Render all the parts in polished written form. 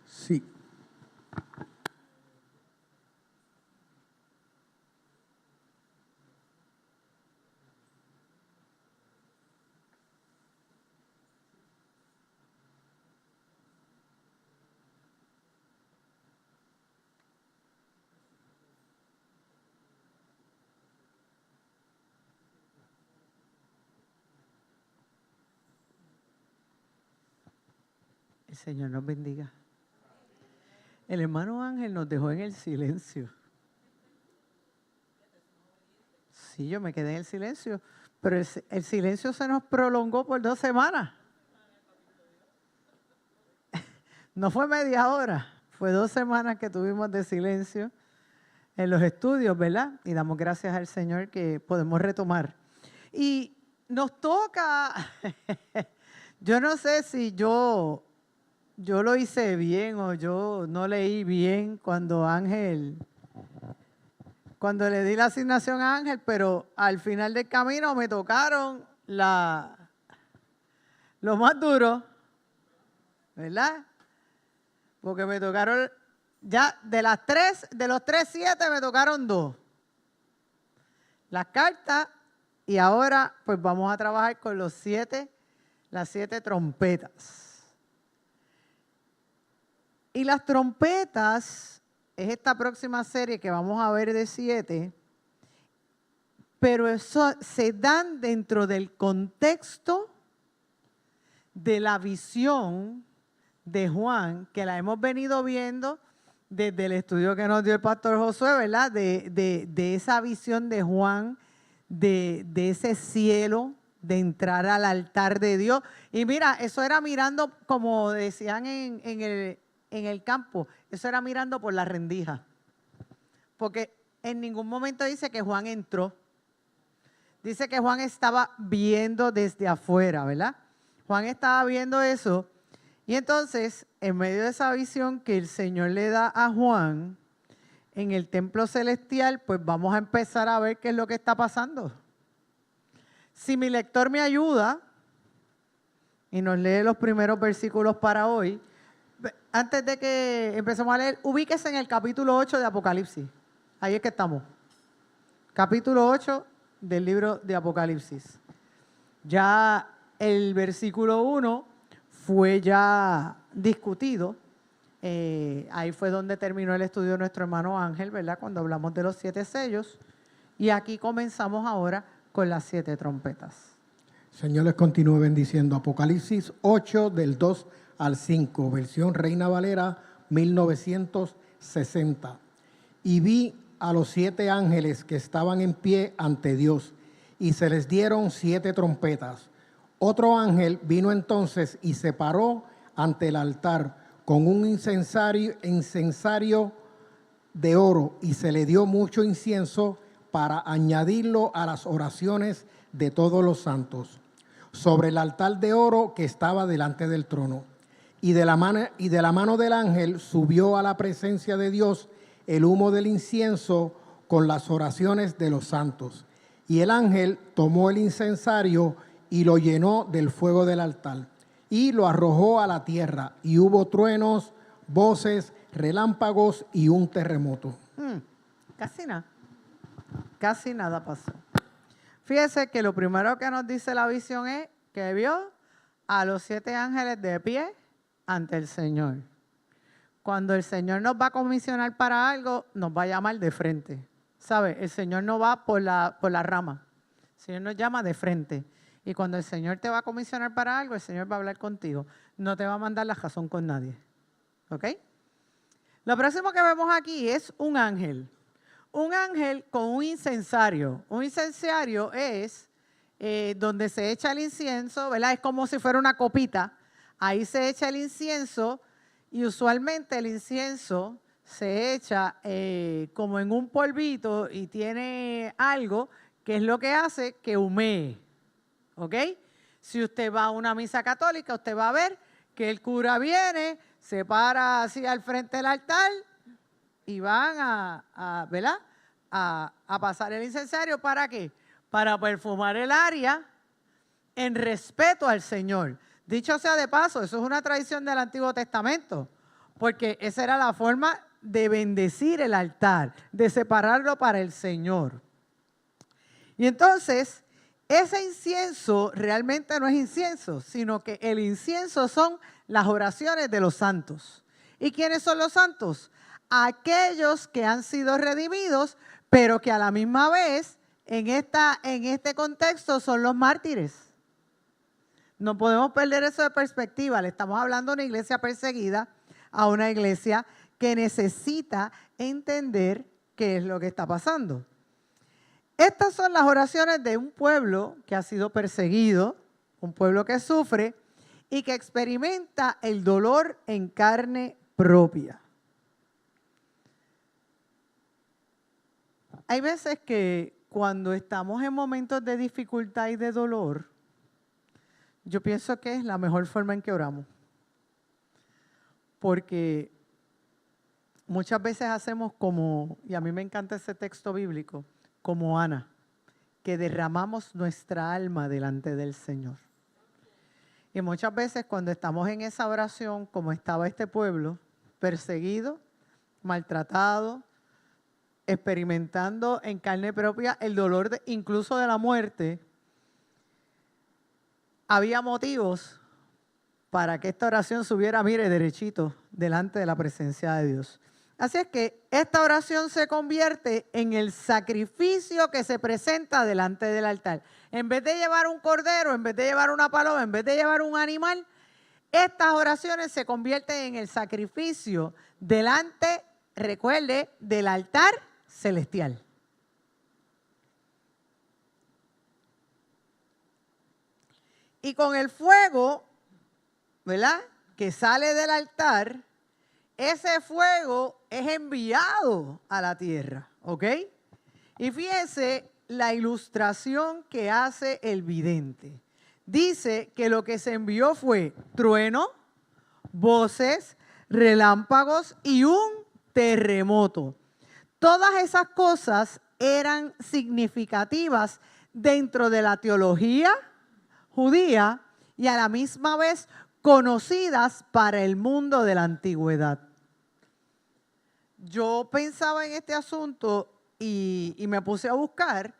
Sí. El Señor nos bendiga. El hermano Ángel nos dejó en el silencio. Sí, yo me quedé en el silencio, pero el silencio se nos prolongó por 2 semanas. No fue media hora, fue 2 semanas que tuvimos de silencio en los estudios, ¿verdad? Y damos gracias al Señor que podemos retomar. Y nos toca, yo no sé si yo lo hice bien o yo no leí bien cuando le di la asignación a Ángel, pero al final del camino me tocaron lo más duro, ¿verdad? Porque me tocaron, ya de los 3 7 me tocaron 2. Las cartas, y ahora pues vamos a trabajar con las 7 trompetas. Y las trompetas es esta próxima serie que vamos a ver de 7, pero eso se dan dentro del contexto de la visión de Juan, que la hemos venido viendo desde el estudio que nos dio el pastor Josué, ¿verdad? De esa visión de Juan, de ese cielo, de entrar al altar de Dios. Y mira, eso era mirando, como decían en el campo, eso era mirando por la rendija. Porque en ningún momento dice que Juan entró. Dice que Juan estaba viendo desde afuera, ¿verdad? Juan estaba viendo eso. Y entonces, en medio de esa visión que el Señor le da a Juan en el templo celestial, pues vamos a empezar a ver qué es lo que está pasando. Si mi lector me ayuda y nos lee los primeros versículos para hoy, antes de que empecemos a leer, ubíquese en el capítulo 8 de Apocalipsis. Ahí es que estamos. Capítulo 8 del libro de Apocalipsis. Ya el versículo 1 fue ya discutido. Ahí fue donde terminó el estudio de nuestro hermano Ángel, ¿verdad? Cuando hablamos de los 7 sellos. Y aquí comenzamos ahora con las 7 trompetas. Señor les continúe bendiciendo. Apocalipsis 8 del 2 al 5, versión Reina Valera 1960. Y vi a los 7 ángeles que estaban en pie ante Dios, y se les dieron 7 trompetas. Otro ángel vino entonces y se paró ante el altar con un incensario de oro, y se le dio mucho incienso para añadirlo a las oraciones de todos los santos, sobre el altar de oro que estaba delante del trono. Y de la mano del ángel subió a la presencia de Dios el humo del incienso con las oraciones de los santos. Y el ángel tomó el incensario y lo llenó del fuego del altar y lo arrojó a la tierra, y hubo truenos, voces, relámpagos y un terremoto. Casi nada pasó. Fíjese que lo primero que nos dice la visión es que vio a los 7 ángeles de pie ante el Señor. Cuando el Señor nos va a comisionar para algo, nos va a llamar de frente. ¿Sabe? El Señor no va por la rama. El Señor nos llama de frente. Y cuando el Señor te va a comisionar para algo, el Señor va a hablar contigo. No te va a mandar la razón con nadie. ¿Ok? Lo próximo que vemos aquí es un ángel. Un ángel con un incensario. Un incensario es donde se echa el incienso, ¿verdad? Es como si fuera una copita. Ahí se echa el incienso y usualmente el incienso se echa como en un polvito y tiene algo que es lo que hace que humee. ¿Ok? Si usted va a una misa católica, usted va a ver que el cura viene, se para así al frente del altar y van ¿verdad? A pasar el incensario. ¿Para qué? Para perfumar el área en respeto al Señor. Dicho sea de paso, eso es una tradición del Antiguo Testamento, porque esa era la forma de bendecir el altar, de separarlo para el Señor. Y entonces, ese incienso realmente no es incienso, sino que el incienso son las oraciones de los santos. ¿Y quiénes son los santos? Aquellos que han sido redimidos, pero que a la misma vez, en este contexto, son los mártires. No podemos perder eso de perspectiva. Le estamos hablando a una iglesia perseguida, a una iglesia que necesita entender qué es lo que está pasando. Estas son las oraciones de un pueblo que ha sido perseguido, un pueblo que sufre y que experimenta el dolor en carne propia. Hay veces que cuando estamos en momentos de dificultad y de dolor, yo pienso que es la mejor forma en que oramos. Porque muchas veces hacemos como, y a mí me encanta ese texto bíblico, como Ana, que derramamos nuestra alma delante del Señor. Y muchas veces cuando estamos en esa oración, como estaba este pueblo, perseguido, maltratado, experimentando en carne propia el dolor incluso de la muerte, había motivos para que esta oración subiera, mire, derechito, delante de la presencia de Dios. Así es que esta oración se convierte en el sacrificio que se presenta delante del altar. En vez de llevar un cordero, en vez de llevar una paloma, en vez de llevar un animal, estas oraciones se convierten en el sacrificio delante, recuerde, del altar celestial. Y con el fuego, ¿verdad?, que sale del altar, ese fuego es enviado a la tierra, ¿ok? Y fíjense la ilustración que hace el vidente. Dice que lo que se envió fue trueno, voces, relámpagos y un terremoto. Todas esas cosas eran significativas dentro de la teología judía y a la misma vez conocidas para el mundo de la antigüedad. Yo pensaba en este asunto y me puse a buscar.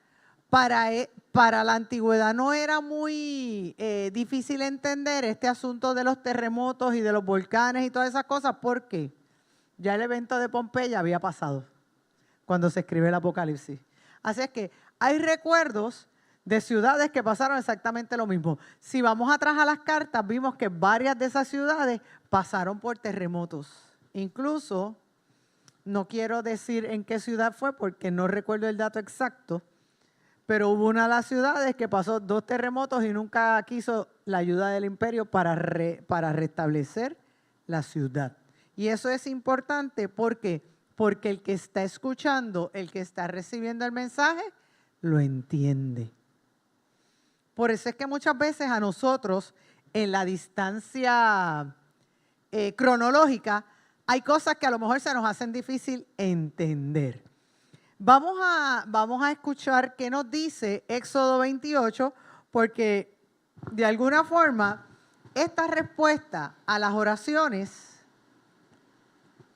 Para la antigüedad no era muy difícil entender este asunto de los terremotos y de los volcanes y todas esas cosas, porque ya el evento de Pompeya había pasado cuando se escribe el Apocalipsis. Así es que hay recuerdos de ciudades que pasaron exactamente lo mismo. Si vamos atrás a las cartas, vimos que varias de esas ciudades pasaron por terremotos. Incluso, no quiero decir en qué ciudad fue porque no recuerdo el dato exacto, pero hubo una de las ciudades que pasó 2 terremotos y nunca quiso la ayuda del imperio para restablecer la ciudad. Y eso es importante porque el que está escuchando, el que está recibiendo el mensaje, lo entiende. Por eso es que muchas veces a nosotros, en la distancia cronológica, hay cosas que a lo mejor se nos hacen difícil entender. Vamos a escuchar qué nos dice Éxodo 28, porque de alguna forma esta respuesta a las oraciones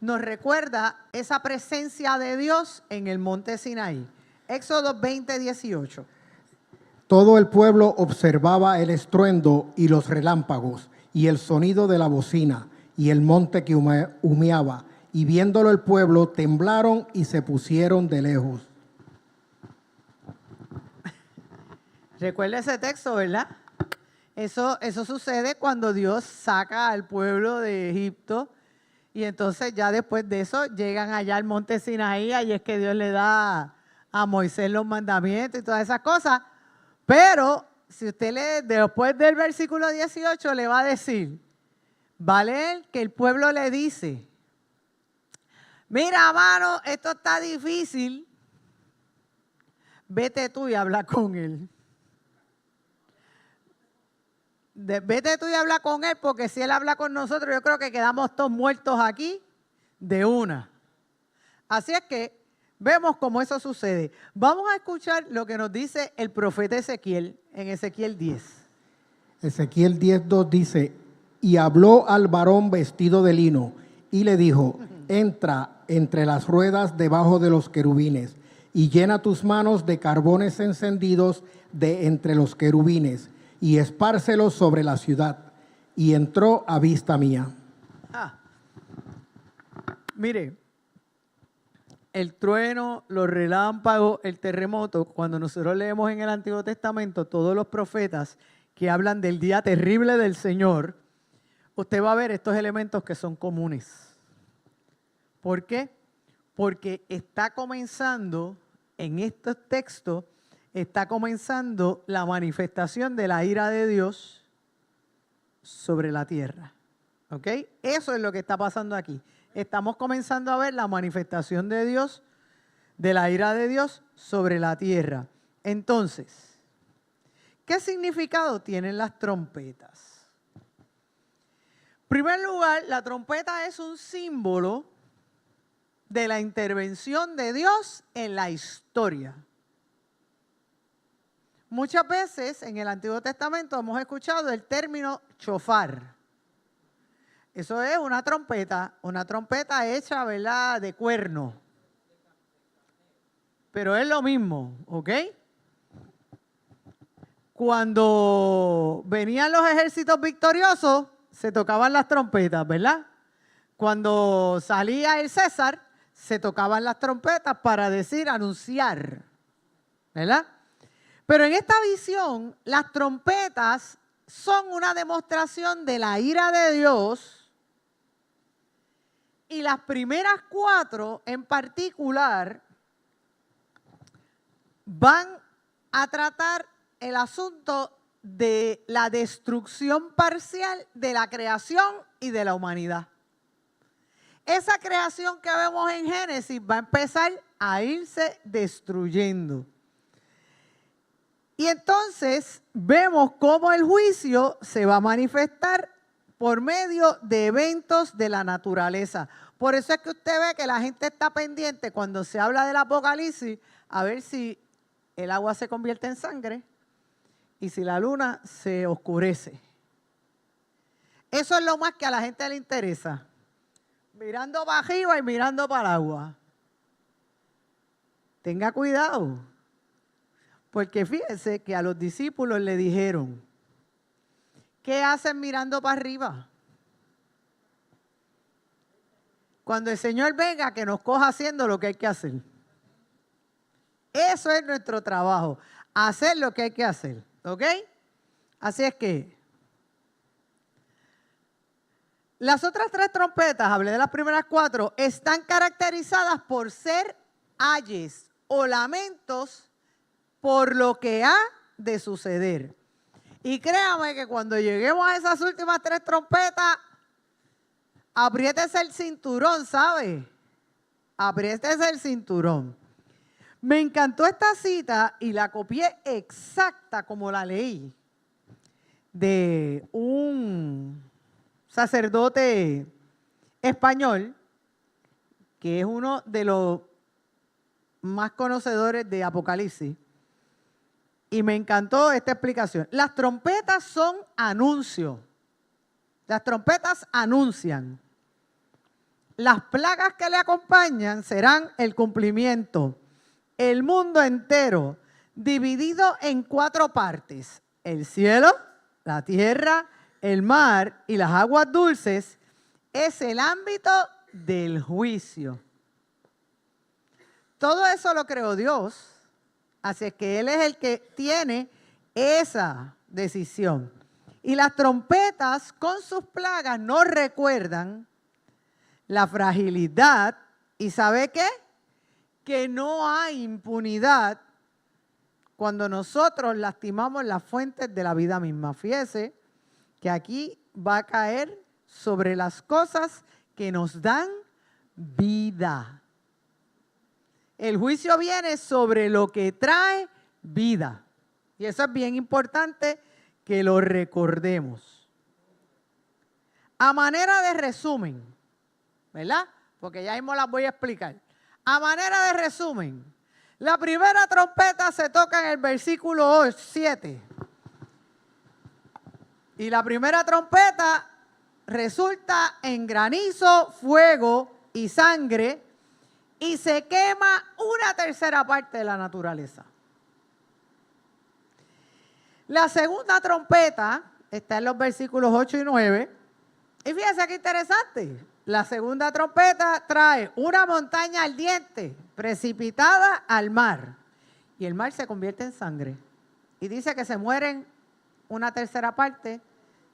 nos recuerda esa presencia de Dios en el monte Sinaí. Éxodo 20, 18. Todo el pueblo observaba el estruendo y los relámpagos y el sonido de la bocina y el monte que humeaba, y viéndolo el pueblo temblaron y se pusieron de lejos. Recuerda ese texto, ¿verdad? Eso sucede cuando Dios saca al pueblo de Egipto y entonces ya después de eso llegan allá al monte Sinaí y es que Dios le da a Moisés los mandamientos y todas esas cosas. Pero si usted lee después del versículo 18 le va a decir, va a leer que el pueblo le dice, mira, mano, esto está difícil, vete tú y habla con él. Vete tú y habla con él, porque si él habla con nosotros, yo creo que quedamos todos muertos aquí de una. Así es que vemos cómo eso sucede. Vamos a escuchar lo que nos dice el profeta Ezequiel en Ezequiel 10. Ezequiel 10:2 dice, y habló al varón vestido de lino, y le dijo, entra entre las ruedas debajo de los querubines, y llena tus manos de carbones encendidos de entre los querubines, y espárcelos sobre la ciudad. Y entró a vista mía. Mire, el trueno, los relámpagos, el terremoto, cuando nosotros leemos en el Antiguo Testamento todos los profetas que hablan del día terrible del Señor, usted va a ver estos elementos que son comunes. ¿Por qué? Porque está comenzando, en estos textos, está comenzando la manifestación de la ira de Dios sobre la tierra. ¿Ok? Eso es lo que está pasando aquí. Estamos comenzando a ver la manifestación de Dios, de la ira de Dios sobre la tierra. Entonces, ¿qué significado tienen las trompetas? En primer lugar, la trompeta es un símbolo de la intervención de Dios en la historia. Muchas veces en el Antiguo Testamento hemos escuchado el término shofar. Eso es una trompeta hecha, ¿verdad?, de cuerno. Pero es lo mismo, ¿ok? Cuando venían los ejércitos victoriosos, se tocaban las trompetas, ¿verdad? Cuando salía el César, se tocaban las trompetas para decir, anunciar, ¿verdad? Pero en esta visión, las trompetas son una demostración de la ira de Dios y las primeras 4 en particular van a tratar el asunto de la destrucción parcial de la creación y de la humanidad. Esa creación que vemos en Génesis va a empezar a irse destruyendo. Y entonces vemos cómo el juicio se va a manifestar por medio de eventos de la naturaleza. Por eso es que usted ve que la gente está pendiente cuando se habla del Apocalipsis a ver si el agua se convierte en sangre y si la luna se oscurece. Eso es lo más que a la gente le interesa. Mirando para arriba y mirando para el agua. Tenga cuidado. Porque fíjense que a los discípulos le dijeron, ¿qué hacen mirando para arriba? Cuando el Señor venga, que nos coja haciendo lo que hay que hacer. Eso es nuestro trabajo, hacer lo que hay que hacer, ¿ok? Así es que las otras 3 trompetas, hablé de las primeras 4, están caracterizadas por ser ayes o lamentos por lo que ha de suceder. Y créame que cuando lleguemos a esas últimas 3 trompetas, apriétese el cinturón, ¿sabe? Apriétese el cinturón. Me encantó esta cita y la copié exacta como la leí de un sacerdote español que es uno de los más conocedores de Apocalipsis. Y me encantó esta explicación. Las trompetas son anuncios. Las trompetas anuncian. Las plagas que le acompañan serán el cumplimiento. El mundo entero, dividido en 4 partes. El cielo, la tierra, el mar y las aguas dulces, es el ámbito del juicio. Todo eso lo creó Dios. Así es que Él es el que tiene esa decisión. Y las trompetas con sus plagas nos recuerdan la fragilidad y ¿sabe qué? Que no hay impunidad cuando nosotros lastimamos las fuentes de la vida misma. Fíjese que aquí va a caer sobre las cosas que nos dan vida. El juicio viene sobre lo que trae vida. Y eso es bien importante que lo recordemos. A manera de resumen, ¿verdad? Porque ya mismo las voy a explicar. A manera de resumen, la primera trompeta se toca en el versículo 7. Y la primera trompeta resulta en granizo, fuego y sangre y se quema una tercera parte de la naturaleza. La segunda trompeta está en los versículos 8 y 9. Y fíjense qué interesante. La segunda trompeta trae una montaña ardiente precipitada al mar. Y el mar se convierte en sangre. Y dice que se mueren una tercera parte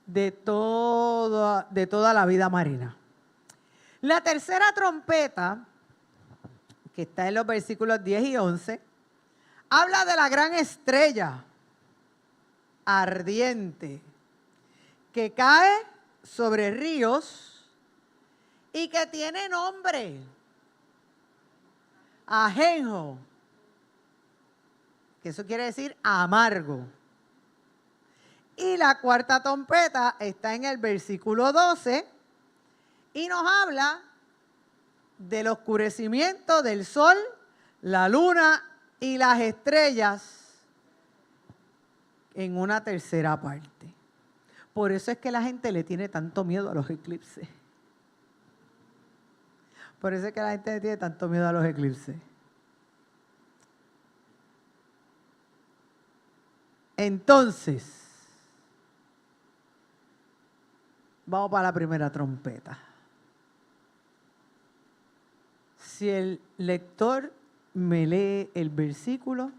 de toda la vida marina. La tercera trompeta, que está en los versículos 10 y 11, habla de la gran estrella ardiente que cae sobre ríos y que tiene nombre, ajenjo, que eso quiere decir amargo. Y la cuarta trompeta está en el versículo 12 y nos habla del oscurecimiento del sol, la luna y las estrellas en una tercera parte. Por eso es que la gente le tiene tanto miedo a los eclipses. Por eso es que la gente le tiene tanto miedo a los eclipses. Entonces, vamos para la primera trompeta. Si el lector me lee el versículo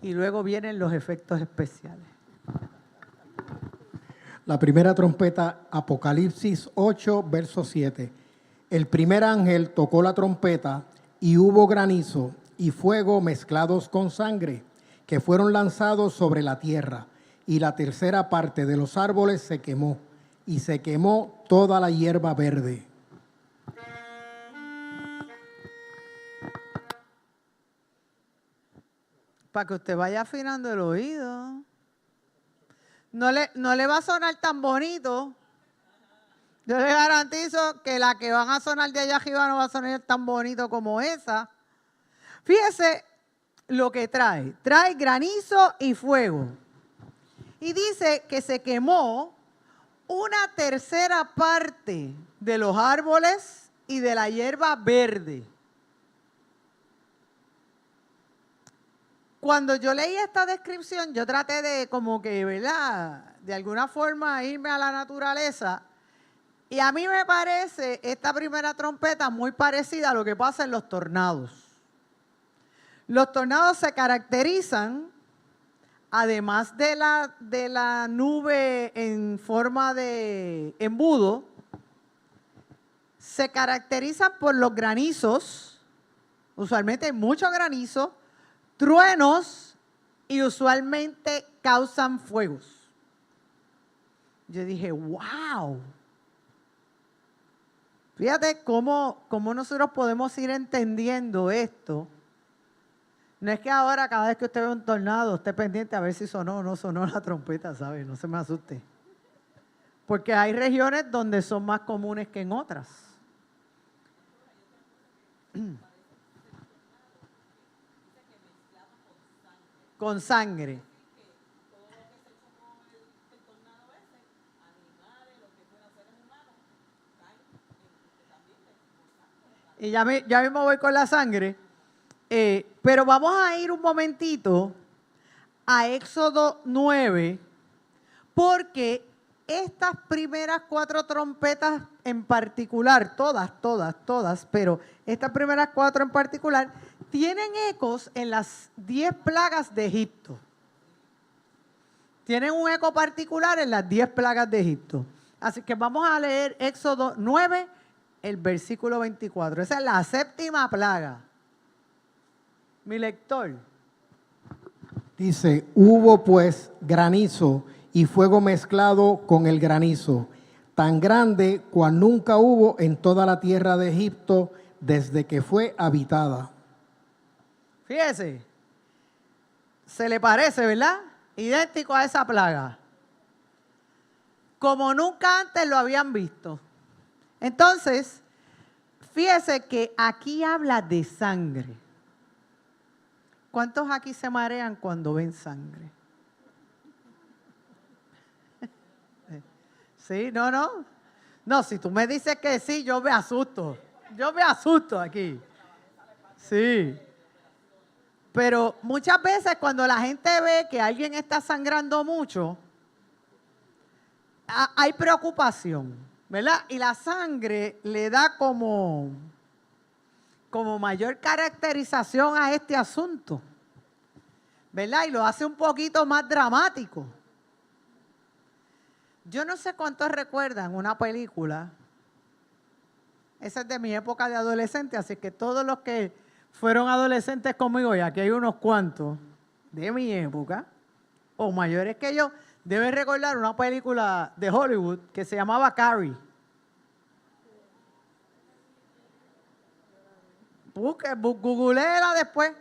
y luego vienen los efectos especiales. La primera trompeta, Apocalipsis 8, verso 7. El primer ángel tocó la trompeta y hubo granizo y fuego mezclados con sangre, que fueron lanzados sobre la tierra, y la tercera parte de los árboles se quemó, y se quemó toda la hierba verde. Para que usted vaya afinando el oído. No le va a sonar tan bonito. Yo le garantizo que la que van a sonar de allá arriba no va a sonar tan bonito como esa. Fíjese lo que trae. Trae granizo y fuego. Y dice que se quemó una tercera parte de los árboles y de la hierba verde. Cuando yo leí esta descripción, yo traté de como que, ¿verdad?, de alguna forma irme a la naturaleza. Y a mí me parece esta primera trompeta muy parecida a lo que pasa en los tornados. Los tornados se caracterizan, además de la nube en forma de embudo, se caracterizan por los granizos, usualmente hay mucho granizo, truenos y usualmente causan fuegos. Yo dije, wow. Fíjate cómo nosotros podemos ir entendiendo esto. No es que ahora cada vez que usted ve un tornado esté pendiente a ver si sonó o no sonó la trompeta, ¿sabe? No se me asuste. Porque hay regiones donde son más comunes que en otras. Con sangre. Y ya mismo voy con la sangre. Pero vamos a ir un momentito a Éxodo 9, porque estas primeras 4 trompetas en particular, todas, pero estas primeras 4 en particular, tienen ecos en las 10 plagas de Egipto. tienen un eco particular en las 10 plagas de Egipto. Así que vamos a leer Éxodo 9, el versículo 24. Esa es la 7ª plaga. Mi lector. Dice, hubo pues granizo y fuego mezclado con el granizo, tan grande cual nunca hubo en toda la tierra de Egipto desde que fue habitada. Fíjese, se le parece, ¿verdad? Idéntico a esa plaga. Como nunca antes lo habían visto. Entonces, fíjese que aquí habla de sangre. ¿Cuántos aquí se marean cuando ven sangre? Sí, no, no. No, si tú me dices que sí, yo me asusto. Yo me asusto aquí. Sí. Pero muchas veces cuando la gente ve que alguien está sangrando mucho, hay preocupación, ¿verdad? Y la sangre le da como mayor caracterización a este asunto, ¿verdad? Y lo hace un poquito más dramático. Yo no sé cuántos recuerdan una película, esa es de mi época de adolescente, así que todos los que fueron adolescentes conmigo, y aquí hay unos cuantos de mi época, o mayores que yo, deben recordar una película de Hollywood que se llamaba Carrie. Googleela después.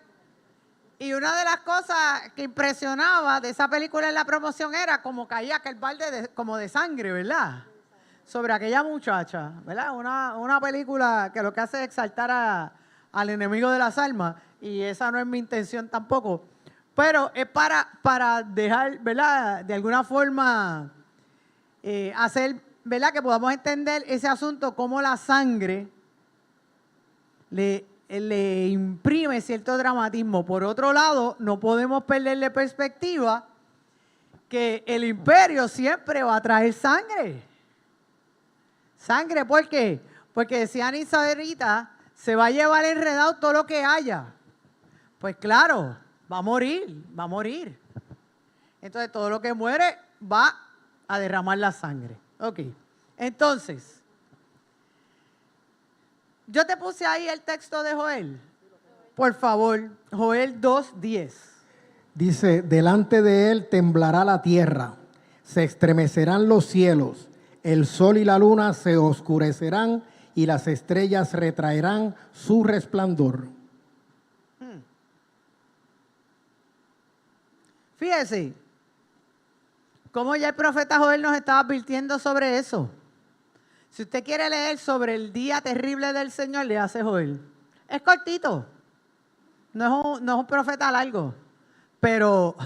Y una de las cosas que impresionaba de esa película en la promoción era como caía aquel balde como de sangre, ¿verdad? Sobre aquella muchacha, ¿verdad? Una película que lo que hace es exaltar al enemigo de las almas, y esa no es mi intención tampoco. Pero es para dejar, ¿verdad? De alguna forma hacer, ¿verdad? Que podamos entender ese asunto, cómo la sangre le imprime cierto dramatismo. Por otro lado, no podemos perderle perspectiva que el imperio siempre va a traer sangre. Sangre, ¿por qué? Porque decía Anisa ahorita, se va a llevar enredado todo lo que haya. Pues claro, va a morir, va a morir. Entonces todo lo que muere va a derramar la sangre. Ok, entonces, yo te puse ahí el texto de Joel. Por favor, Joel 2:10. Dice, delante de él temblará la tierra, se estremecerán los cielos, el sol y la luna se oscurecerán y las estrellas retraerán su resplandor. Fíjese, cómo ya el profeta Joel nos estaba advirtiendo sobre eso. Si usted quiere leer sobre el día terrible del Señor, le hace Joel. Es cortito, no es un profeta largo, pero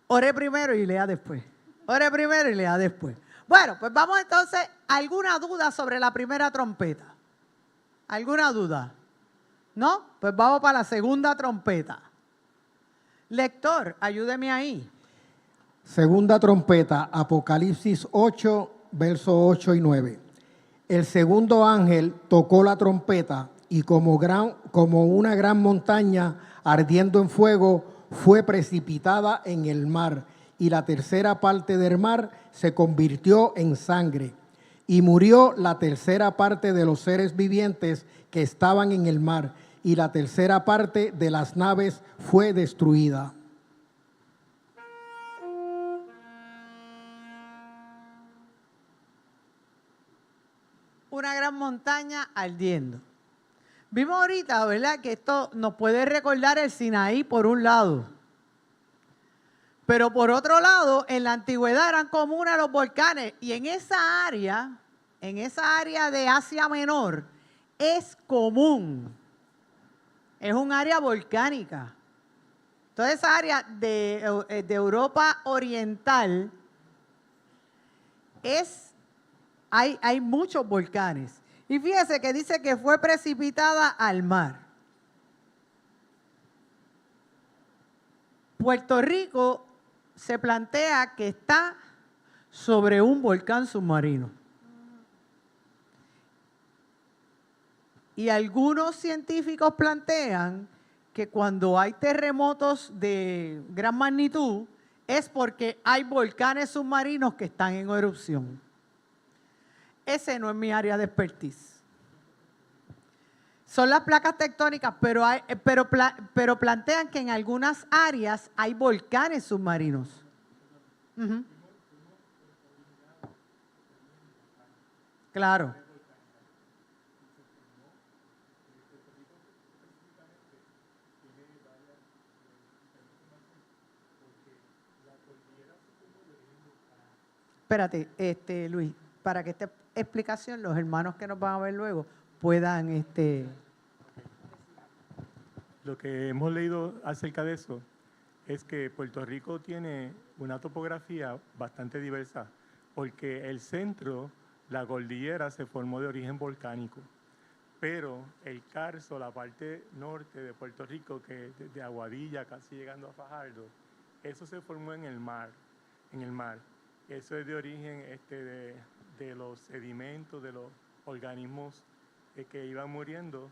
ore primero y lea después. Ore primero y lea después. Bueno, pues vamos entonces. ¿Alguna duda sobre la primera trompeta? ¿Alguna duda? ¿No? Pues vamos para la segunda trompeta. Lector, ayúdeme ahí. Segunda trompeta, Apocalipsis 8, versos 8 y 9. El segundo ángel tocó la trompeta y como una gran montaña ardiendo en fuego fue precipitada en el mar, y la tercera parte del mar se convirtió en sangre. Y murió la tercera parte de los seres vivientes que estaban en el mar, y la tercera parte de las naves fue destruida. Una gran montaña ardiendo. Vimos ahorita, ¿verdad?, que esto nos puede recordar el Sinaí por un lado. Pero por otro lado, en la antigüedad eran comunes los volcanes. Y en esa área de Asia Menor, es común. Es un área volcánica. Toda esa área de Europa Oriental hay muchos volcanes. Y fíjese que dice que fue precipitada al mar. Puerto Rico se plantea que está sobre un volcán submarino. Y algunos científicos plantean que cuando hay terremotos de gran magnitud, es porque hay volcanes submarinos que están en erupción. Ese no es mi área de expertise. Son las placas tectónicas, pero plantean que en algunas áreas hay volcanes submarinos. Uh-huh. Claro. Espérate, Luis, para que esta explicación los hermanos que nos van a ver luego puedan Lo que hemos leído acerca de eso es que Puerto Rico tiene una topografía bastante diversa, porque el centro, la cordillera, se formó de origen volcánico, pero el Carso, la parte norte de Puerto Rico, que desde Aguadilla casi llegando a Fajardo, eso se formó en el mar. Eso es de origen de los sedimentos, de los organismos que iban muriendo,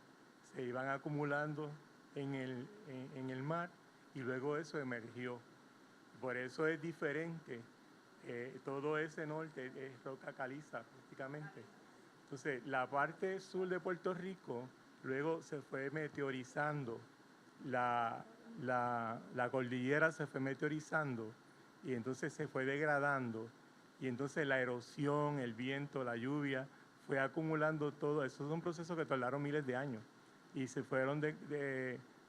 se iban acumulando en el mar y luego eso emergió. Por eso es diferente. Todo ese norte es roca caliza prácticamente. Entonces, la parte sur de Puerto Rico luego se fue meteorizando. La cordillera se fue meteorizando y entonces se fue degradando. Y entonces la erosión, el viento, la lluvia, fue acumulando todo. Esos son procesos que tardaron miles de años y se fueron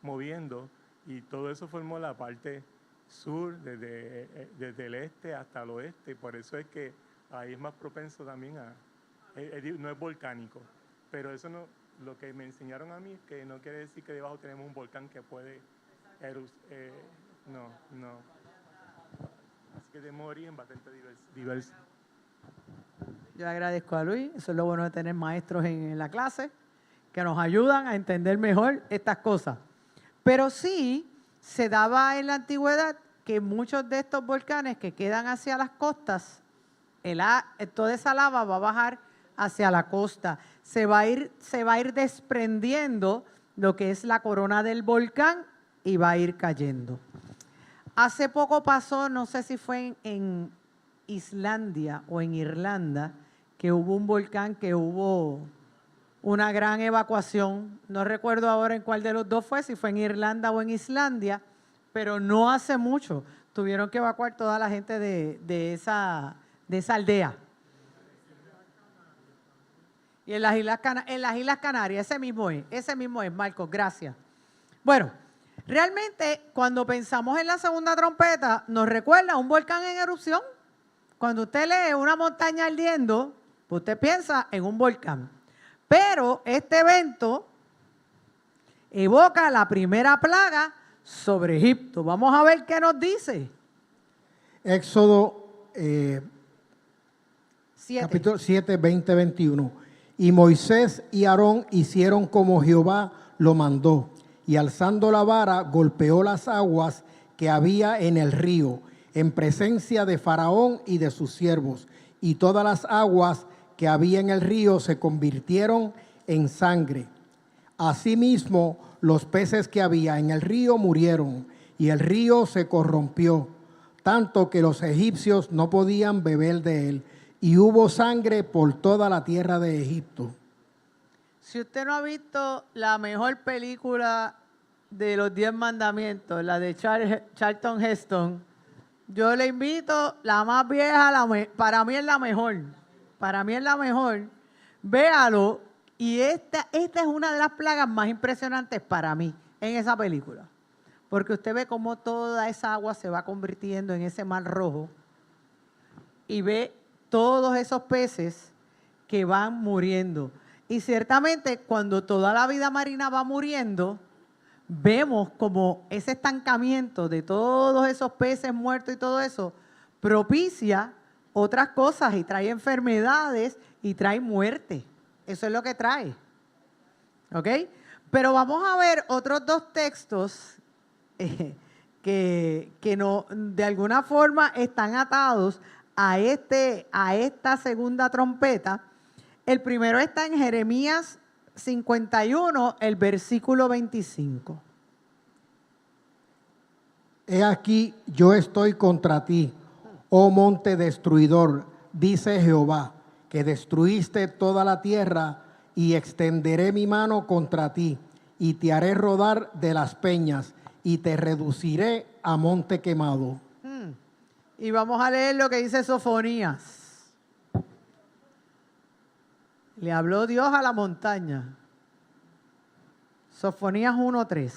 moviendo, y todo eso formó la parte sur, desde el este hasta el oeste. Por eso es que ahí es más propenso también no es volcánico. Pero eso no, lo que me enseñaron a mí es que no quiere decir que debajo tenemos un volcán que puede no. Así que tenemos origen bastante diverso. Yo agradezco a Luis, eso es lo bueno de tener maestros en la clase, que nos ayudan a entender mejor estas cosas. Pero sí se daba en la antigüedad que muchos de estos volcanes que quedan hacia las costas, toda esa lava va a bajar hacia la costa. Se va a ir desprendiendo lo que es la corona del volcán y va a ir cayendo. Hace poco pasó, no sé si fue en Islandia o en Irlanda, que hubo un volcán, que hubo una gran evacuación. No recuerdo ahora en cuál de los dos fue, si fue en Irlanda o en Islandia, pero no hace mucho. Tuvieron que evacuar toda la gente de esa aldea. Y en las Islas Canarias, ese mismo es, Marcos, gracias. Bueno, realmente cuando pensamos en la segunda trompeta, nos recuerda a un volcán en erupción. Cuando usted lee una montaña ardiendo, pues usted piensa en un volcán. Pero este evento evoca la primera plaga sobre Egipto. Vamos a ver qué nos dice. Éxodo capítulo 7, 20, 21. Y Moisés y Aarón hicieron como Jehová lo mandó, y alzando la vara golpeó las aguas que había en el río, en presencia de Faraón y de sus siervos, y todas las aguas que había en el río se convirtieron en sangre. Asimismo, los peces que había en el río murieron, y el río se corrompió, tanto que los egipcios no podían beber de él, y hubo sangre por toda la tierra de Egipto. Si usted no ha visto la mejor película de los 10 mandamientos, la de Charlton Heston, yo le invito, la más vieja, para mí es la mejor. Para mí es la mejor. Véalo. Y esta es una de las plagas más impresionantes para mí en esa película. Porque usted ve cómo toda esa agua se va convirtiendo en ese mar rojo y ve todos esos peces que van muriendo. Y ciertamente cuando toda la vida marina va muriendo, vemos como ese estancamiento de todos esos peces muertos y todo eso propicia otras cosas y trae enfermedades y trae muerte. Eso es lo que trae. ¿Ok? Pero vamos a ver otros dos textos que no, de alguna forma están atados a esta segunda trompeta. El primero está en Jeremías 51, el versículo 25. He aquí, yo estoy contra ti, oh monte destruidor, dice Jehová, que destruiste toda la tierra, y extenderé mi mano contra ti, y te haré rodar de las peñas, y te reduciré a monte quemado. Y vamos a leer lo que dice Sofonías. Le habló Dios a la montaña. Sofonías 1:3.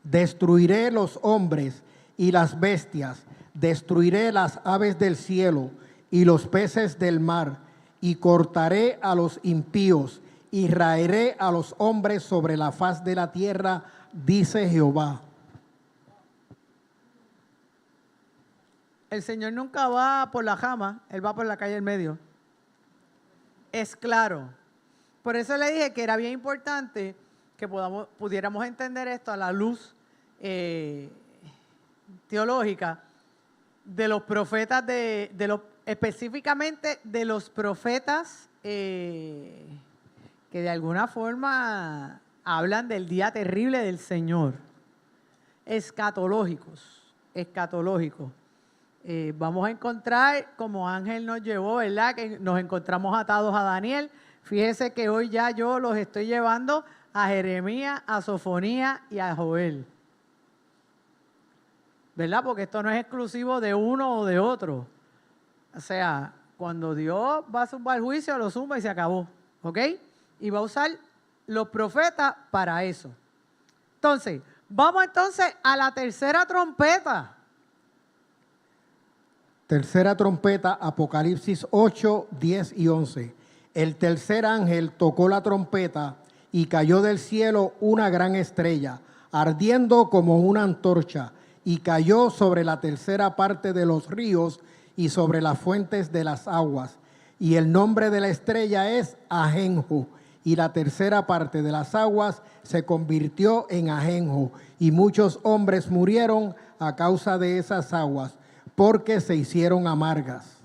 Destruiré los hombres y las bestias, destruiré las aves del cielo y los peces del mar, y cortaré a los impíos, y raeré a los hombres sobre la faz de la tierra, dice Jehová. El Señor nunca va por la jama, Él va por la calle del medio. Es claro. Por eso le dije que era bien importante que pudiéramos entender esto a la luz teológica de los profetas, específicamente de los profetas que de alguna forma hablan del día terrible del Señor. Escatológicos. Vamos a encontrar, como Ángel nos llevó, ¿verdad? Que nos encontramos atados a Daniel. Fíjese que hoy ya yo los estoy llevando a Jeremías, a Sofonías y a Joel. ¿Verdad? Porque esto no es exclusivo de uno o de otro. O sea, cuando Dios va a zumbar el juicio, lo zumba y se acabó. ¿Ok? Y va a usar los profetas para eso. Entonces, vamos entonces a la tercera trompeta. Tercera trompeta, Apocalipsis 8, 10 y 11. El tercer ángel tocó la trompeta y cayó del cielo una gran estrella, ardiendo como una antorcha, y cayó sobre la tercera parte de los ríos y sobre las fuentes de las aguas. Y el nombre de la estrella es Ajenjo, y la tercera parte de las aguas se convirtió en ajenjo, y muchos hombres murieron a causa de esas aguas, porque se hicieron amargas.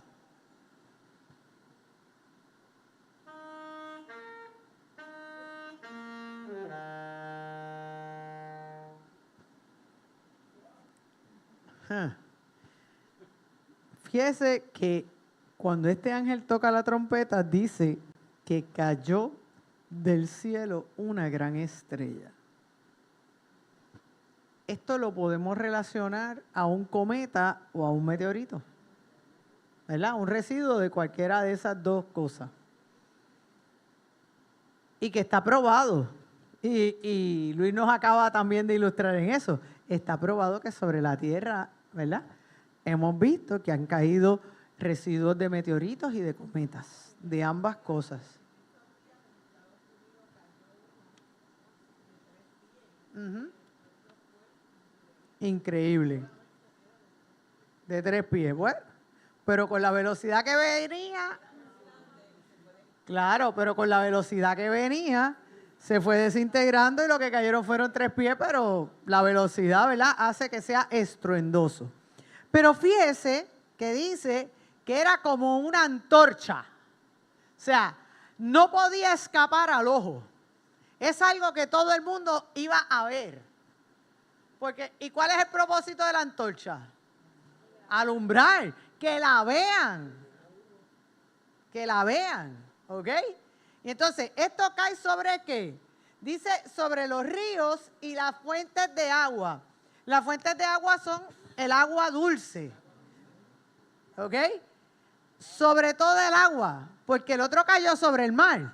Fíjese que cuando este ángel toca la trompeta, dice que cayó del cielo una gran estrella. Esto lo podemos relacionar a un cometa o a un meteorito, ¿verdad? Un residuo de cualquiera de esas dos cosas. Y que está probado. Y Luis nos acaba también de ilustrar en eso. Está probado que sobre la Tierra, ¿verdad? Hemos visto que han caído residuos de meteoritos y de cometas, de ambas cosas. Increíble. De 3 pies. Bueno, pero con la velocidad que venía, claro, pero con la velocidad que venía, se fue desintegrando y lo que cayeron fueron 3 pies, pero la velocidad, ¿verdad?, hace que sea estruendoso. Pero fíjese que dice que era como una antorcha. O sea, no podía escapar al ojo. Es algo que todo el mundo iba a ver. Porque, ¿y cuál es el propósito de la antorcha? Alumbrar, que la vean. Que la vean, ¿ok? Y entonces, ¿esto cae sobre qué? Dice sobre los ríos y las fuentes de agua. Las fuentes de agua son el agua dulce, ¿ok? Sobre todo el agua, porque el otro cayó sobre el mar.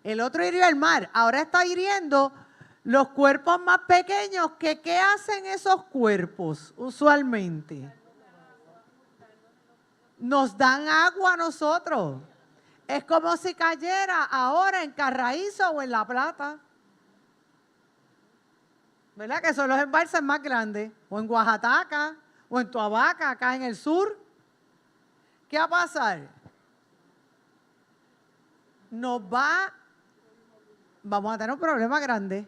El otro hirió el mar, ahora está hiriendo los cuerpos más pequeños. ¿Qué hacen esos cuerpos usualmente? Nos dan agua a nosotros. Es como si cayera ahora en Carraízo o en La Plata. ¿Verdad? Que son los embalses más grandes. O en Oaxaca, o en Tuabaca, acá en el sur. ¿Qué va a pasar? Vamos a tener un problema grande.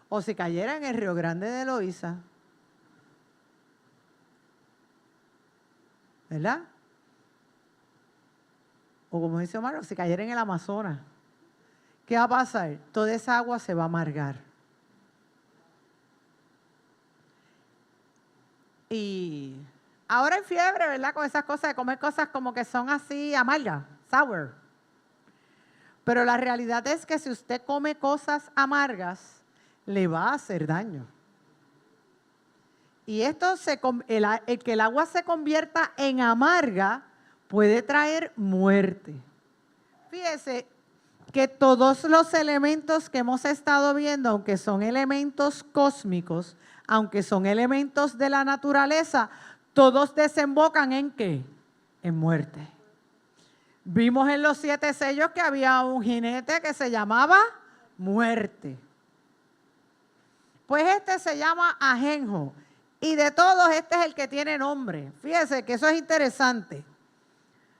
O si cayera en el Río Grande de Loíza. ¿Verdad? O como dice Omar, si cayera en el Amazonas. ¿Qué va a pasar? Toda esa agua se va a amargar. Y ahora hay fiebre, ¿verdad? Con esas cosas de comer cosas como que son así amargas, sour. Pero la realidad es que si usted come cosas amargas, le va a hacer daño. Y esto, el que el agua se convierta en amarga puede traer muerte. Fíjese que todos los elementos que hemos estado viendo, aunque son elementos cósmicos, aunque son elementos de la naturaleza, todos desembocan ¿en qué? En muerte. Vimos en los 7 sellos que había un jinete que se llamaba muerte. Pues este se llama Ajenjo. Y de todos este es el que tiene nombre. Fíjese que eso es interesante.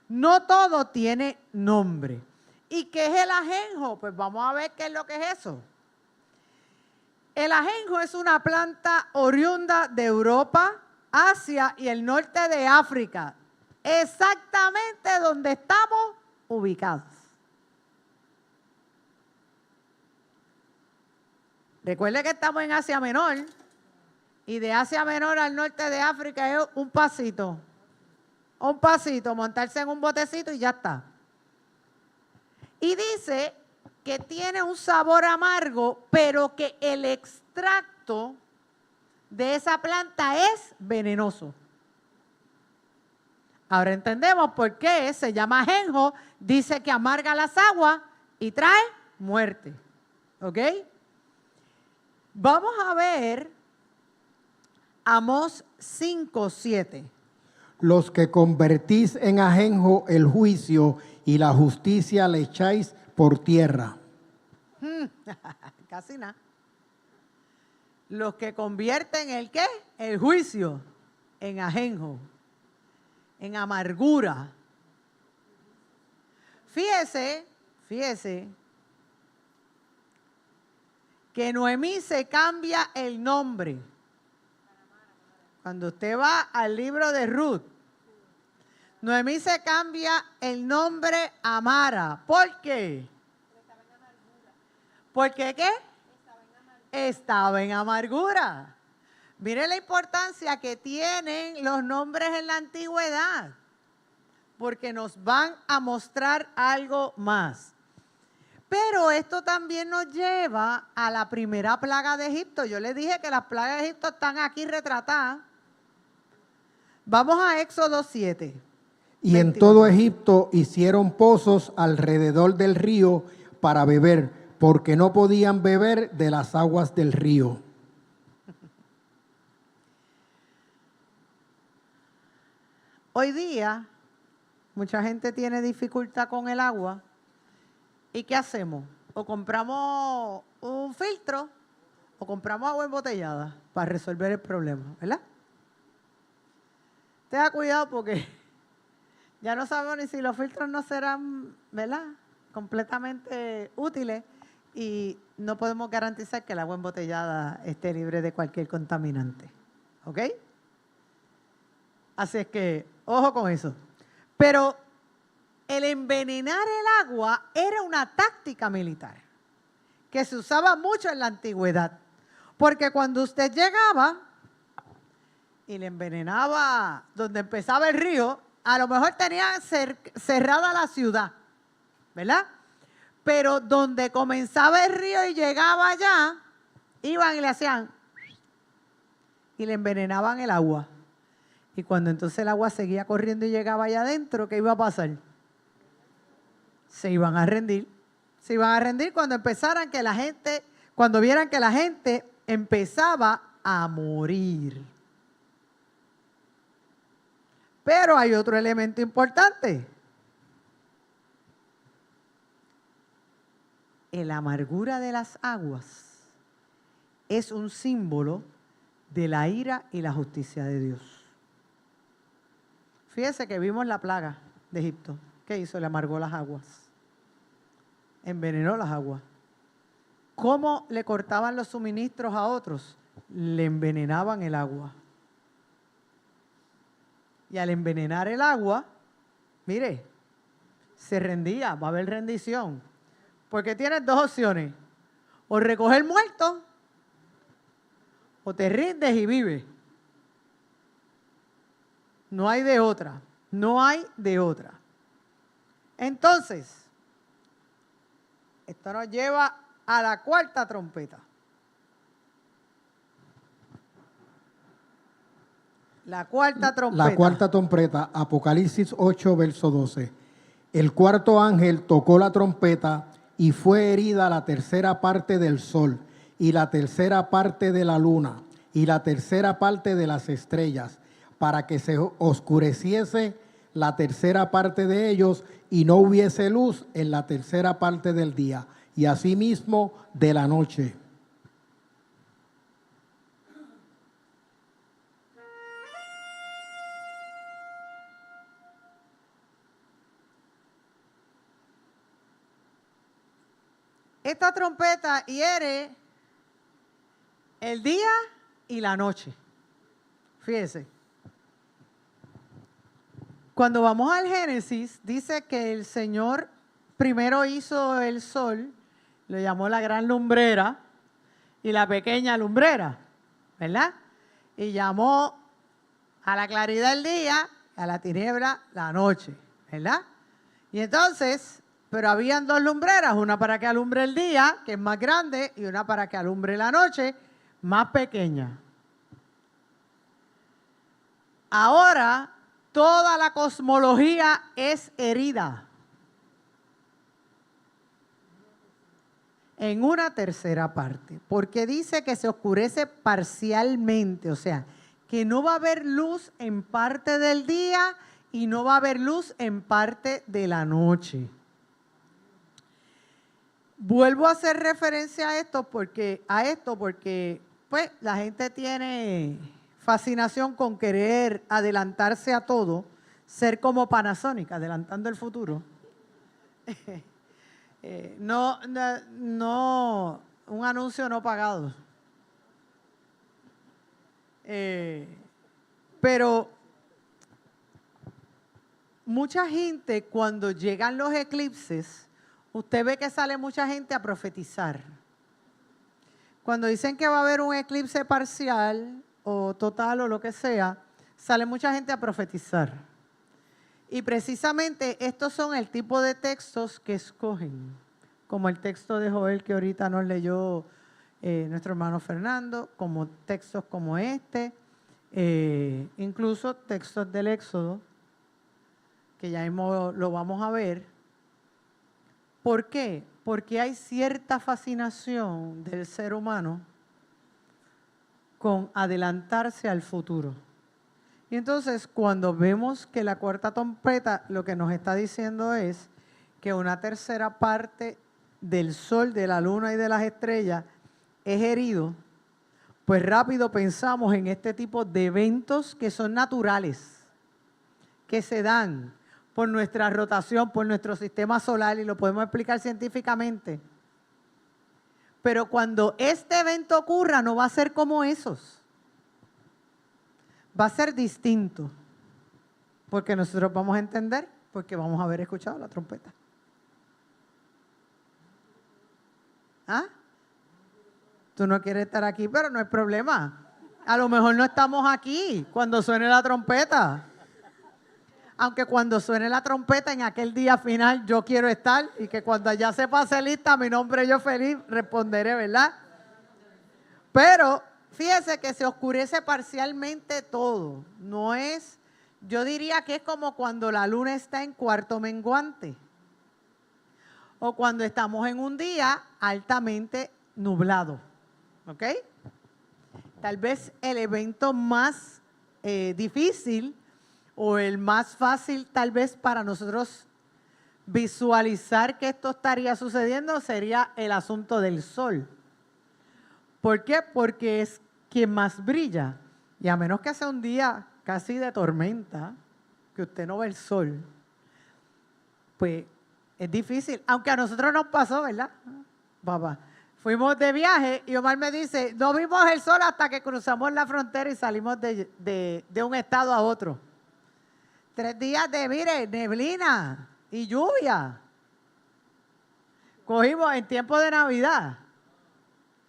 No todo tiene nombre. ¿Y qué es el ajenjo? Pues vamos a ver qué es lo que es eso. El ajenjo es una planta oriunda de Europa, Asia y el norte de África. Exactamente donde estamos ubicados. Recuerde que estamos en Asia Menor y de Asia Menor al norte de África es un pasito. Un pasito, montarse en un botecito y ya está. Y dice que tiene un sabor amargo, pero que el extracto de esa planta es venenoso. Ahora entendemos por qué se llama ajenjo, dice que amarga las aguas y trae muerte. ¿Ok? Vamos a ver Amós 5:7. Los que convertís en ajenjo el juicio y la justicia le echáis por tierra. Casi nada. Los que convierten el ¿qué? El juicio en ajenjo, en amargura. Fíjese que Noemí se cambia el nombre. Cuando usted va al libro de Ruth, Noemí se cambia el nombre a Mara. ¿Por qué? ¿Por qué qué? Estaba en amargura. Mire la importancia que tienen los nombres en la antigüedad, porque nos van a mostrar algo más. Pero esto también nos lleva a la primera plaga de Egipto. Yo les dije que las plagas de Egipto están aquí retratadas. Vamos a Éxodo 7. Y en todo Egipto hicieron pozos alrededor del río para beber, porque no podían beber de las aguas del río. Hoy día, mucha gente tiene dificultad con el agua. ¿Y qué hacemos? O compramos un filtro o compramos agua embotellada para resolver el problema, ¿verdad? Tenga cuidado porque ya no sabemos ni si los filtros no serán, ¿verdad?, completamente útiles y no podemos garantizar que el agua embotellada esté libre de cualquier contaminante. ¿Ok? Así es que, ojo con eso. Pero el envenenar el agua era una táctica militar que se usaba mucho en la antigüedad. Porque cuando usted llegaba y le envenenaba donde empezaba el río, a lo mejor tenía cerrada la ciudad, ¿verdad? Pero donde comenzaba el río y llegaba allá, iban y le hacían y le envenenaban el agua. Y cuando entonces el agua seguía corriendo y llegaba allá adentro, ¿qué iba a pasar? Se iban a rendir. Se iban a rendir cuando cuando vieran que la gente empezaba a morir. Pero hay otro elemento importante. La amargura de las aguas es un símbolo de la ira y la justicia de Dios. Fíjese que vimos la plaga de Egipto. ¿Qué hizo? Le amargó las aguas. Envenenó las aguas. ¿Cómo le cortaban los suministros a otros? Le envenenaban el agua. Y al envenenar el agua, mire, se rendía, va a haber rendición. Porque tienes dos opciones. O recoger muertos, o te rindes y vives. No hay de otra. No hay de otra. Entonces, esto nos lleva a la cuarta trompeta. La cuarta trompeta. La cuarta trompeta, Apocalipsis 8, verso 12. El cuarto ángel tocó la trompeta y fue herida la tercera parte del sol y la tercera parte de la luna y la tercera parte de las estrellas, para que se oscureciese la tercera parte de ellos y no hubiese luz en la tercera parte del día y asimismo de la noche. Esta trompeta hiere el día y la noche. Fíjese. Cuando vamos al Génesis, dice que el Señor primero hizo el sol, lo llamó la gran lumbrera y la pequeña lumbrera, ¿verdad? Y llamó a la claridad el día, a la tiniebla la noche, ¿verdad? Y entonces, pero habían dos lumbreras, una para que alumbre el día, que es más grande, y una para que alumbre la noche, más pequeña. Ahora, toda la cosmología es herida en una tercera parte, porque dice que se oscurece parcialmente, o sea, que no va a haber luz en parte del día y no va a haber luz en parte de la noche. Vuelvo a hacer referencia a esto porque pues, la gente tiene fascinación con querer adelantarse a todo, ser como Panasonic, adelantando el futuro. No, un anuncio no pagado. Pero mucha gente, cuando llegan los eclipses, usted ve que sale mucha gente a profetizar. Cuando dicen que va a haber un eclipse parcial o total o lo que sea, sale mucha gente a profetizar. Y precisamente estos son el tipo de textos que escogen, como el texto de Joel que ahorita nos leyó nuestro hermano Fernando, como textos como este, incluso textos del Éxodo, que ya mismo lo vamos a ver. ¿Por qué? Porque hay cierta fascinación del ser humano con adelantarse al futuro. Y entonces, cuando vemos que la cuarta trompeta lo que nos está diciendo es que una tercera parte del sol, de la luna y de las estrellas es herido, pues rápido pensamos en este tipo de eventos que son naturales, que se dan por nuestra rotación, por nuestro sistema solar, y lo podemos explicar científicamente. Pero cuando este evento ocurra, no va a ser como esos. Va a ser distinto. Porque nosotros vamos a entender, porque vamos a haber escuchado la trompeta. ¿Ah? Tú no quieres estar aquí, pero no hay problema. A lo mejor no estamos aquí cuando suene la trompeta. Aunque cuando suene la trompeta en aquel día final yo quiero estar, y que cuando allá se pase lista mi nombre yo feliz responderé, ¿verdad? Pero fíjese que se oscurece parcialmente todo. No es, yo diría que es como cuando la luna está en cuarto menguante o cuando estamos en un día altamente nublado, ¿ok? Tal vez el evento más difícil o el más fácil tal vez para nosotros visualizar que esto estaría sucediendo sería el asunto del sol. ¿Por qué? Porque es quien más brilla. Y a menos que sea un día casi de tormenta, que usted no ve el sol, pues es difícil. Aunque a nosotros nos pasó, ¿verdad? Papá, fuimos de viaje y Omar me dice, no vimos el sol hasta que cruzamos la frontera y salimos de un estado a otro. 3 días de, mire, neblina y lluvia. Cogimos en tiempo de Navidad.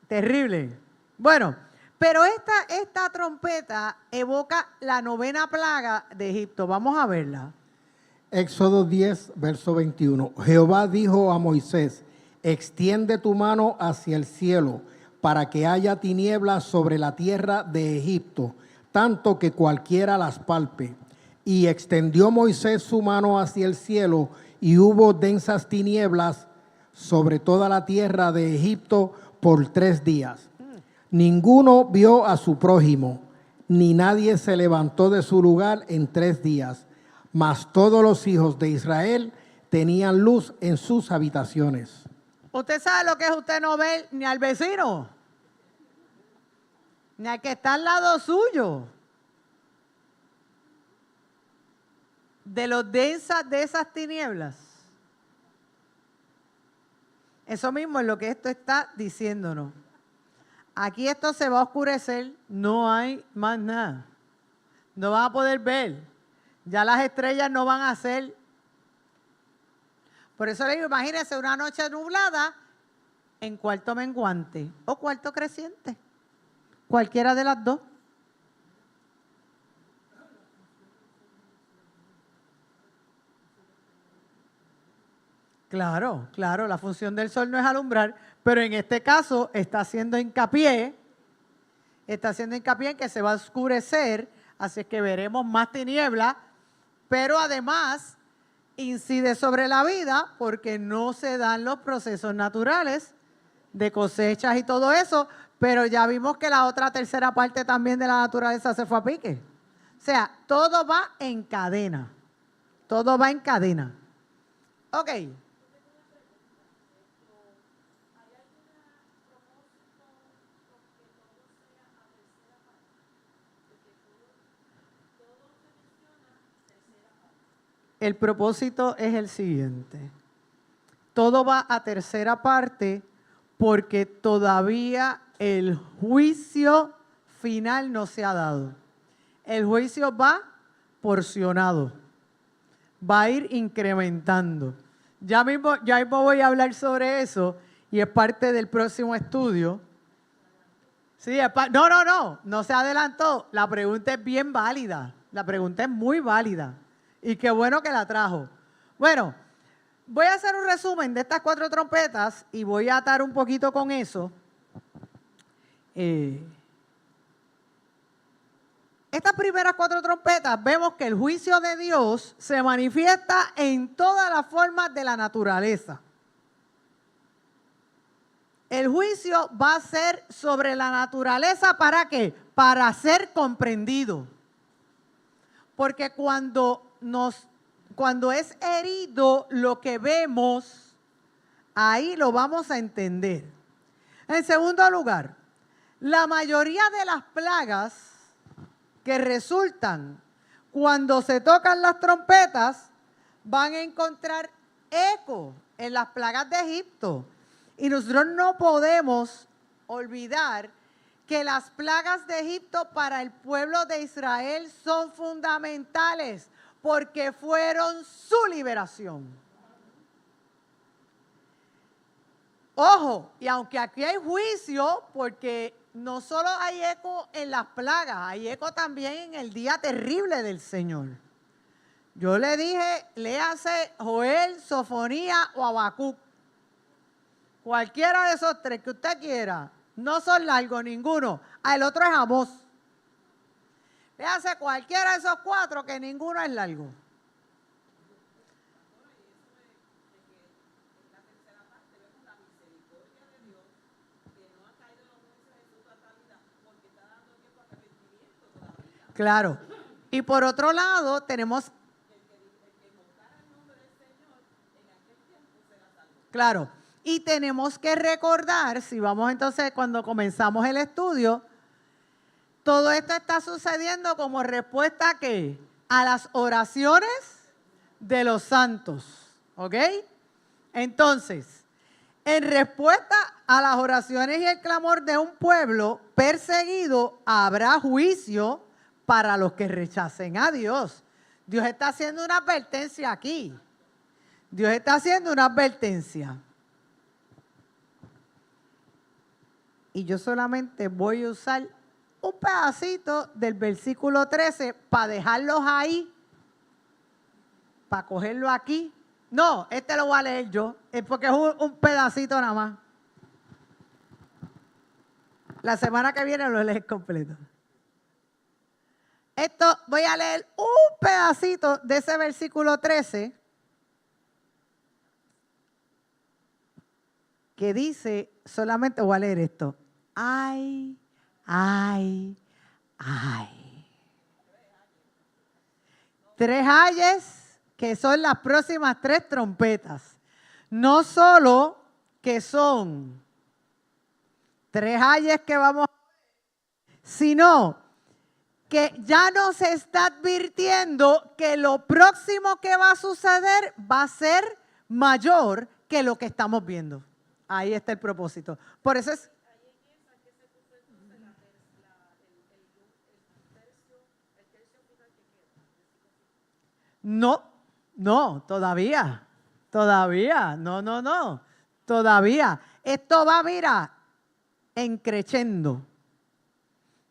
Terrible. Bueno, Pero esta trompeta evoca la 9ª plaga de Egipto. Vamos a verla. Éxodo 10, verso 21. Jehová dijo a Moisés, extiende tu mano hacia el cielo para que haya tinieblas sobre la tierra de Egipto, tanto que cualquiera las palpe. Y extendió Moisés su mano hacia el cielo y hubo densas tinieblas sobre toda la tierra de Egipto por 3 días. Ninguno vio a su prójimo, ni nadie se levantó de su lugar en 3 días. Mas todos los hijos de Israel tenían luz en sus habitaciones. ¿Usted sabe lo que es usted no ver ni al vecino? Ni al que está al lado suyo. De los densas de esas tinieblas. Eso mismo es lo que esto está diciéndonos. Aquí esto se va a oscurecer, no hay más nada. No van a poder ver. Ya las estrellas no van a ser. Por eso le digo, imagínense una noche nublada en cuarto menguante o cuarto creciente. Cualquiera de las dos. Claro, claro, la función del sol no es alumbrar, pero en este caso está haciendo hincapié en que se va a oscurecer, así que veremos más tinieblas, pero además incide sobre la vida porque no se dan los procesos naturales de cosechas y todo eso, pero ya vimos que la otra tercera parte también de la naturaleza se fue a pique. O sea, todo va en cadena, todo va en cadena. Ok. El propósito es el siguiente. Todo va a tercera parte porque todavía el juicio final no se ha dado. El juicio va porcionado, va a ir incrementando. Ya mismo voy a hablar sobre eso y es parte del próximo estudio. Sí, no se adelantó. La pregunta es bien válida, la pregunta es muy válida. Y qué bueno que la trajo. Bueno, voy a hacer un resumen de estas 4 trompetas y voy a atar un poquito con eso. Estas primeras 4 trompetas vemos que el juicio de Dios se manifiesta en todas las formas de la naturaleza. El juicio va a ser sobre la naturaleza, ¿para qué? Para ser comprendido. Porque cuando es herido lo que vemos, ahí lo vamos a entender. En segundo lugar, la mayoría de las plagas que resultan cuando se tocan las trompetas van a encontrar eco en las plagas de Egipto. Y nosotros no podemos olvidar que las plagas de Egipto para el pueblo de Israel son fundamentales porque fueron su liberación. Ojo, y aunque aquí hay juicio, porque no solo hay eco en las plagas, hay eco también en el día terrible del Señor. Yo le dije, léase Joel, Sofonía o Habacuc. Cualquiera de esos 3 que usted quiera. No son largos ninguno. El otro es Amós. Léase cualquiera de esos 4 que ninguno es largo. Claro. Y por otro lado, tenemos... Claro. Y tenemos que recordar, si vamos entonces cuando comenzamos el estudio, todo esto está sucediendo como respuesta ¿a qué? A las oraciones de los santos. ¿Ok? Entonces, en respuesta a las oraciones y el clamor de un pueblo perseguido, habrá juicio para los que rechacen a Dios. Dios está haciendo una advertencia aquí. Dios está haciendo una advertencia. Y yo solamente voy a usar un pedacito del versículo 13 para dejarlos ahí, para cogerlo aquí. No, este lo voy a leer yo, porque es un pedacito nada más. La semana que viene lo lees completo. Esto voy a leer un pedacito de ese versículo 13 que dice, solamente voy a leer esto. Ay, ay, ay. 3 ayes, que son las próximas 3 trompetas. No solo que son 3 ayes que vamos a ver, sino que ya nos está advirtiendo que lo próximo que va a suceder va a ser mayor que lo que estamos viendo. Ahí está el propósito. Por eso es... No, no, todavía, no, todavía. Esto va, mira, encreciendo.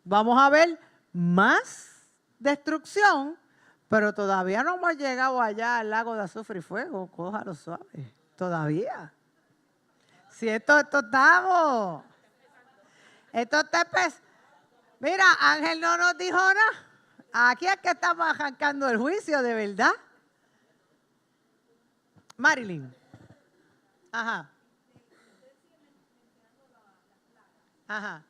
Vamos a ver más destrucción, pero todavía no hemos llegado allá al lago de azufre y fuego. Cójalo suave, todavía. Si esto estamos. Esto está Mira, Ángel no nos dijo nada. Aquí es que estamos arrancando el juicio, de verdad. Marilyn. Ajá. Ajá.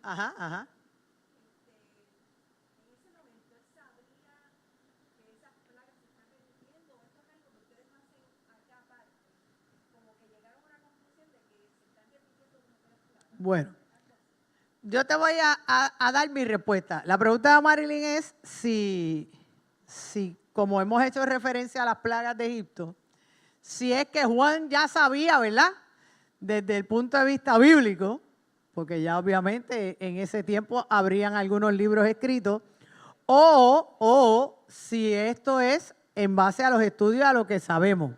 Ajá, ajá. Bueno, yo te voy a dar mi respuesta. La pregunta de Marilyn es si, como hemos hecho referencia a las plagas de Egipto, si es que Juan ya sabía, ¿verdad? Desde el punto de vista bíblico, porque ya obviamente en ese tiempo habrían algunos libros escritos, o si esto es en base a los estudios, a lo que sabemos.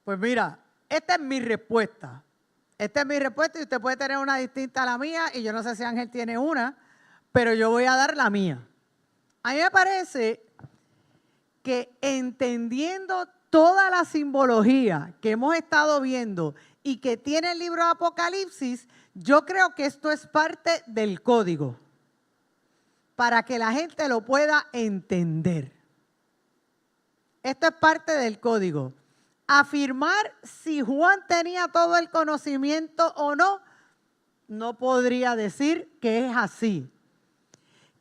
Pues mira, esta es mi respuesta. Esta es mi respuesta y usted puede tener una distinta a la mía y yo no sé si Ángel tiene una, pero yo voy a dar la mía. A mí me parece que entendiendo toda la simbología que hemos estado viendo y que tiene el libro de Apocalipsis, yo creo que esto es parte del código para que la gente lo pueda entender. Esto es parte del código. Afirmar si Juan tenía todo el conocimiento o no, no podría decir que es así.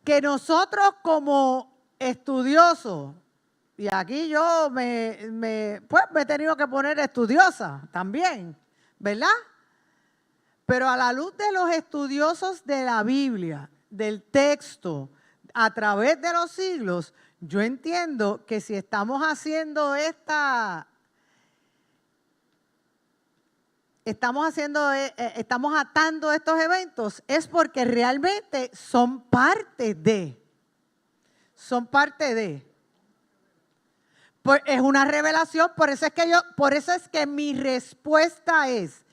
Que nosotros como estudiosos, y aquí yo me he tenido que poner estudiosa también, ¿verdad? Pero a la luz de los estudiosos de la Biblia, del texto, a través de los siglos, yo entiendo que si estamos haciendo estamos atando estos eventos, es porque realmente son parte de. Pues es una revelación, por eso es que mi respuesta es,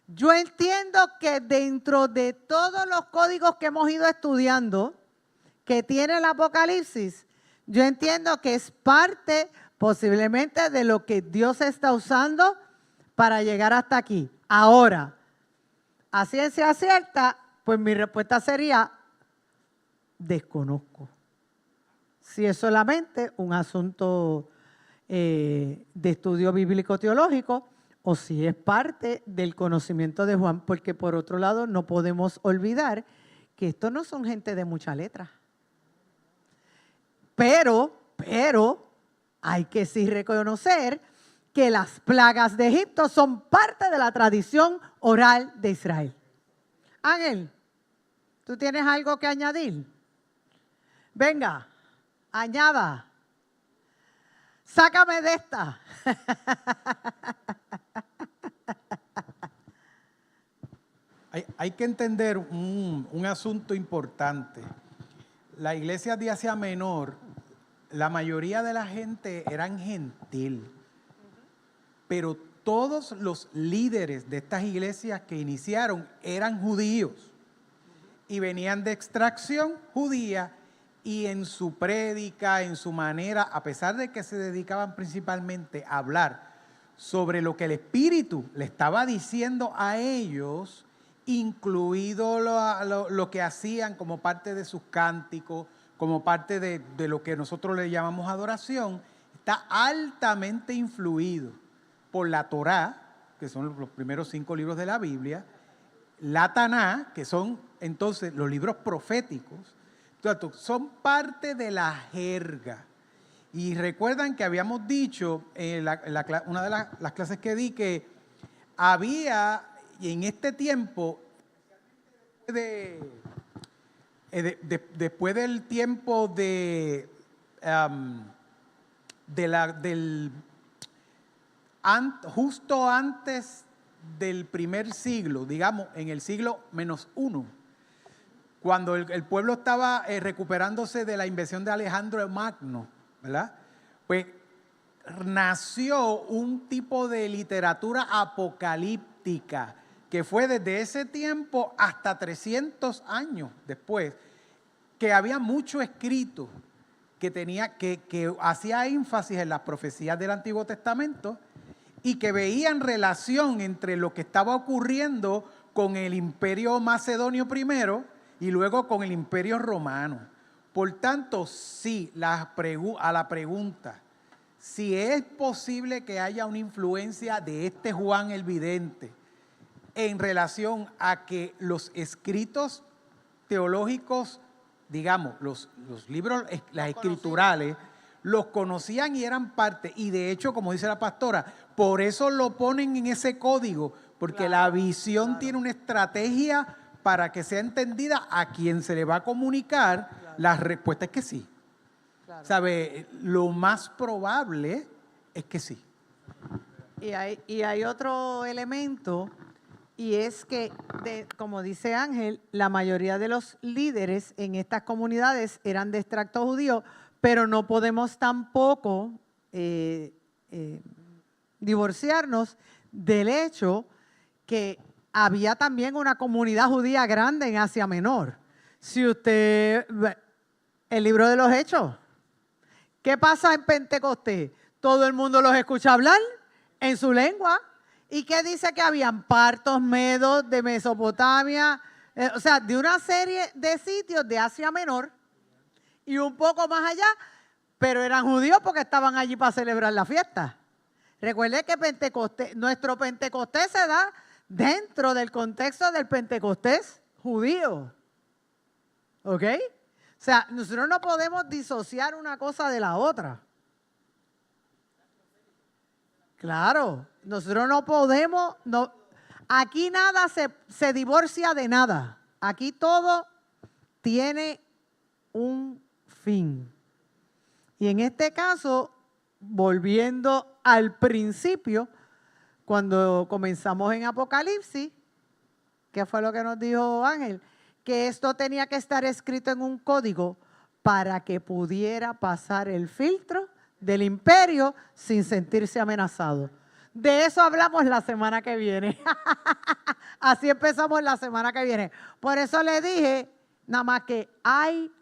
yo entiendo que dentro de todos los códigos que hemos ido estudiando, que tiene el Apocalipsis, yo entiendo que es parte posiblemente de lo que Dios está usando para llegar hasta aquí. Ahora, a ciencia cierta, pues mi respuesta sería, desconozco. Si es solamente un asunto de estudio bíblico-teológico o si es parte del conocimiento de Juan, porque por otro lado no podemos olvidar que estos no son gente de mucha letra. Pero hay que sí reconocer que las plagas de Egipto son parte de la tradición oral de Israel. Ángel, ¿tú tienes algo que añadir? Venga, añada. Sácame de esta. Hay que entender un asunto importante. la iglesia de Asia Menor, la mayoría de la gente eran gentil, pero todos los líderes de estas iglesias que iniciaron eran judíos y venían de extracción judía, y en su prédica, en su manera, a pesar de que se dedicaban principalmente a hablar sobre lo que el Espíritu le estaba diciendo a ellos, incluido lo que hacían como parte de sus cánticos, como parte de lo que nosotros le llamamos adoración, está altamente influido por la Torá, que son los primeros 5 libros de la Biblia, la Taná, que son entonces los libros proféticos. Entonces, son parte de la jerga. Y recuerdan que habíamos dicho en una de las clases que di que había, y en este tiempo, después del tiempo justo antes del primer siglo, digamos en el siglo -1, cuando el pueblo estaba recuperándose de la invasión de Alejandro Magno, ¿verdad? Pues nació un tipo de literatura apocalíptica que fue desde ese tiempo hasta 300 años después, que había mucho escrito que hacía énfasis en las profecías del Antiguo Testamento y que veían relación entre lo que estaba ocurriendo con el Imperio Macedonio primero y luego con el Imperio Romano. Por tanto, sí, a la pregunta, si es posible que haya una influencia de este Juan el Vidente en relación a que los escritos teológicos, digamos, los libros, las escriturales, los conocían y eran parte. Y de hecho, como dice la pastora, por eso lo ponen en ese código, porque la visión tiene una estrategia para que sea entendida a quien se le va a comunicar. La respuesta es que sí. ¿Sabe? Lo más probable es que sí. Y hay otro elemento, y es que, como dice Ángel, la mayoría de los líderes en estas comunidades eran de extracto judío, pero no podemos tampoco divorciarnos del hecho que había también una comunidad judía grande en Asia Menor. Si usted ve el libro de los Hechos, ¿qué pasa en Pentecostés? Todo el mundo los escucha hablar en su lengua. ¿Y qué dice que habían? Partos, medos de Mesopotamia, o sea, de una serie de sitios de Asia Menor y un poco más allá, pero eran judíos porque estaban allí para celebrar la fiesta. Recuerde que nuestro Pentecostés se da dentro del contexto del Pentecostés judío. ¿Ok? O sea, nosotros no podemos disociar una cosa de la otra. Claro, nosotros no podemos, aquí nada se divorcia de nada. Aquí todo tiene un fin. Y en este caso, volviendo al principio, cuando comenzamos en Apocalipsis, ¿qué fue lo que nos dijo Ángel? Que esto tenía que estar escrito en un código para que pudiera pasar el filtro del imperio sin sentirse amenazado. De eso hablamos la semana que viene. Así empezamos la semana que viene. Por eso le dije, nada más que hay.